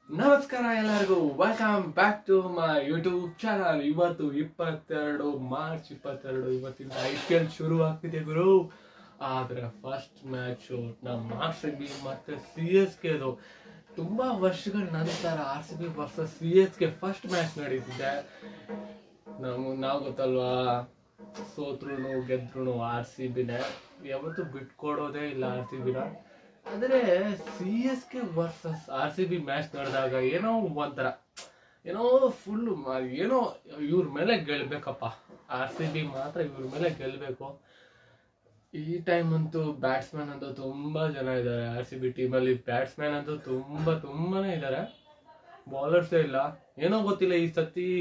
ನಮಸ್ಕಾರ ಎಲ್ಲರಿಗೂ welcome back to my YouTube channel. ಇವತ್ತು 22 ಮಾರ್ಚ್ 22 ಇವತ್ತಿಂದ IPL ಶುರು ಆಗ್ತಿದೆ ಗುರು. ಆದ್ರೆ ಫಸ್ಟ್ ಮ್ಯಾಚು ನಮ್ಮ RCB ಮತ್ತೆ CSK ತುಂಬಾ ವರ್ಷಗಳ ನಂತರ RCB versus CSK first match ನಡೀತಿದೆ. ನಾವು ಗೊತ್ತಲ್ವಾ, ಸೋತ್ರು ಗೆದ್ರು RCBನೇ, ಯಾವತ್ತೂ ಬಿಟ್ಕೊಡೋದೇ ಇಲ್ಲ RCBನ. ಆದರೆ CSK ವರ್ಸಸ್ RCB ಮ್ಯಾಚ್ ನಡೆದಾಗ ಏನೋ ಒಂಥರ ಫುಲ್ ಏನೋ ಇವ್ರ ಮೇಲೆ ಗೆಲ್ಬೇಕಪ್ಪ. RCB ಮಾತ್ರ ಇವ್ರ ಮೇಲೆ ಗೆಲ್ಬೇಕು. ಈ ಟೈಮ್ ಅಂತೂ ಬ್ಯಾಟ್ಸ್ಮನ್ ಅಂತೂ ತುಂಬಾ ಜನ ಇದ್ದಾರೆ RCB ಟೀಮಲ್ಲಿ. ಬ್ಯಾಟ್ಸ್ಮನ್ ಅಂತೂ ತುಂಬಾನೇ ಇದ್ದಾರೆ, ಬೌಲರ್ಸೇ ಇಲ್ಲ. ಏನೋ ಗೊತ್ತಿಲ್ಲ, ಈ ಸತಿ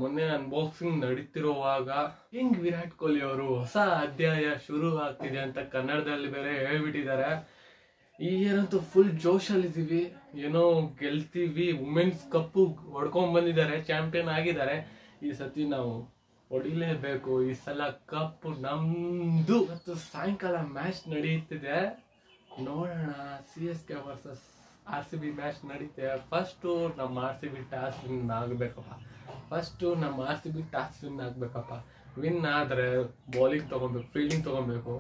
ಮೊನ್ನೆ ಅನ್ಬಾಕ್ಸಿಂಗ್ ನಡೀತಿರುವಾಗ ಹಿಂಗ್ ವಿರಾಟ್ ಕೊಹ್ಲಿ ಅವರು ಹೊಸ ಅಧ್ಯಾಯ ಶುರು ಆಗ್ತಿದೆ ಅಂತ ಕನ್ನಡದಲ್ಲಿ ಬೇರೆ ಹೇಳ್ಬಿಟ್ಟಿದ್ದಾರೆ. ಈಗೇನಂತೂ ಫುಲ್ ಜೋಶಲ್ಲಿ ಇದೀವಿ, ಏನೋ ಗೆಲ್ತೀವಿ. ವುಮೆನ್ಸ್ ಕಪ್ಪು ಹೊಡ್ಕೊಂಡ್ ಬಂದಿದ್ದಾರೆ, ಚಾಂಪಿಯನ್ ಆಗಿದ್ದಾರೆ. ಈ ಸತಿ ನಾವು ಹೊಡಿಲೇಬೇಕು, ಈ ಸಲ ಕಪ್ ನಮ್ದು. ಮತ್ತು ಸಾಯಂಕಾಲ ಮ್ಯಾಚ್ ನಡೀತಿದೆ, ನೋಡೋಣ. CSK ವರ್ಸಸ್ RCB ಮ್ಯಾಚ್ ನಡೀತೆ. ಫಸ್ಟು ನಮ್ಮ RCB ಟಾಸ್ ವಿನ್ ಆಗ್ಬೇಕಪ್ಪ. ವಿನ್ ಆದ್ರೆ ಬೌಲಿಂಗ್ ತಗೊಬೇಕು, ಫೀಲ್ಡಿಂಗ್ ತಗೊಬೇಕು,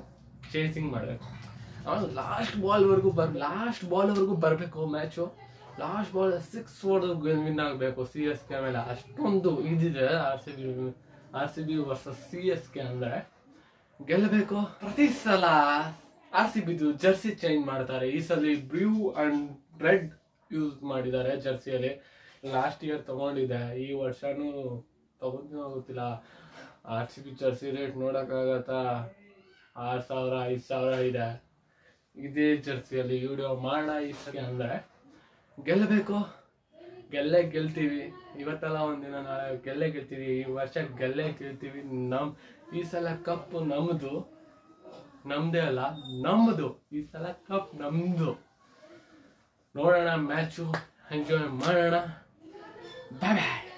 ಚೇಸಿಂಗ್ ಮಾಡ್ಬೇಕು. ಆಮೇಲೆ ಲಾಸ್ಟ್ ಬಾಲ್ವರೆಗೂ ಬರಬೇಕು ಮ್ಯಾಚು. ಲಾಸ್ಟ್ ಬಾಲ್ 6 ಹೊಡೆದು ವಿನ್ ಆಗಬೇಕು CSK ಮೇಲೆ. ಅಷ್ಟೊಂದು ಇದಿದೆ RCB ವರ್ಸಸ್ CSK ಅಂದ್ರೆ ಗೆಲ್ಲಬೇಕು. ಪ್ರತಿ ಸಲ RCBದು ಜರ್ಸಿ ಚೇಂಜ್ ಮಾಡ್ತಾರೆ. ಈ ಸಲ ಬ್ಲೂ ಅಂಡ್ ರೆಡ್ ಯೂಸ್ ಮಾಡಿದ್ದಾರೆ ಜರ್ಸಿಯಲ್ಲಿ. ಲಾಸ್ಟ್ ಇಯರ್ ತಗೊಂಡಿದ್ದೆ, ಈ ವರ್ಷನೂ ತಗೊಂಡಿನೋ ಗೊತ್ತಿಲ್ಲ. RCB Jersey rate ನೋಡಕ್ಕಾಗತ್ತಾ? 6,000 5,000 ಇದೆ. ಇದೇ ಜರ್ಸಿಯಲ್ಲಿ ವಿಡಿಯೋ ಮಾಡೋಣ ಈ ಸಲ. ಅಂದ್ರೆ ಗೆಲ್ಲಬೇಕು, ಗೆಲ್ತೀವಿ. ಇವತ್ತೆಲ್ಲ ಒಂದಿನ ನಾಳೆ ಗೆಲ್ತೀವಿ. ಈ ವರ್ಷ ಗೆಲ್ತೀವಿ. ಈ ಸಲ ಕಪ್ ನಮ್ದೇ ಅಲ್ಲ, ನಮ್ದು. ಈ ಸಲ ಕಪ್ ನಮ್ದು. ನೋಡೋಣ ಮ್ಯಾಚು, ಎಂಜಾಯ್ ಮಾಡೋಣ. ಬಾಯ್ ಬಾಯ್.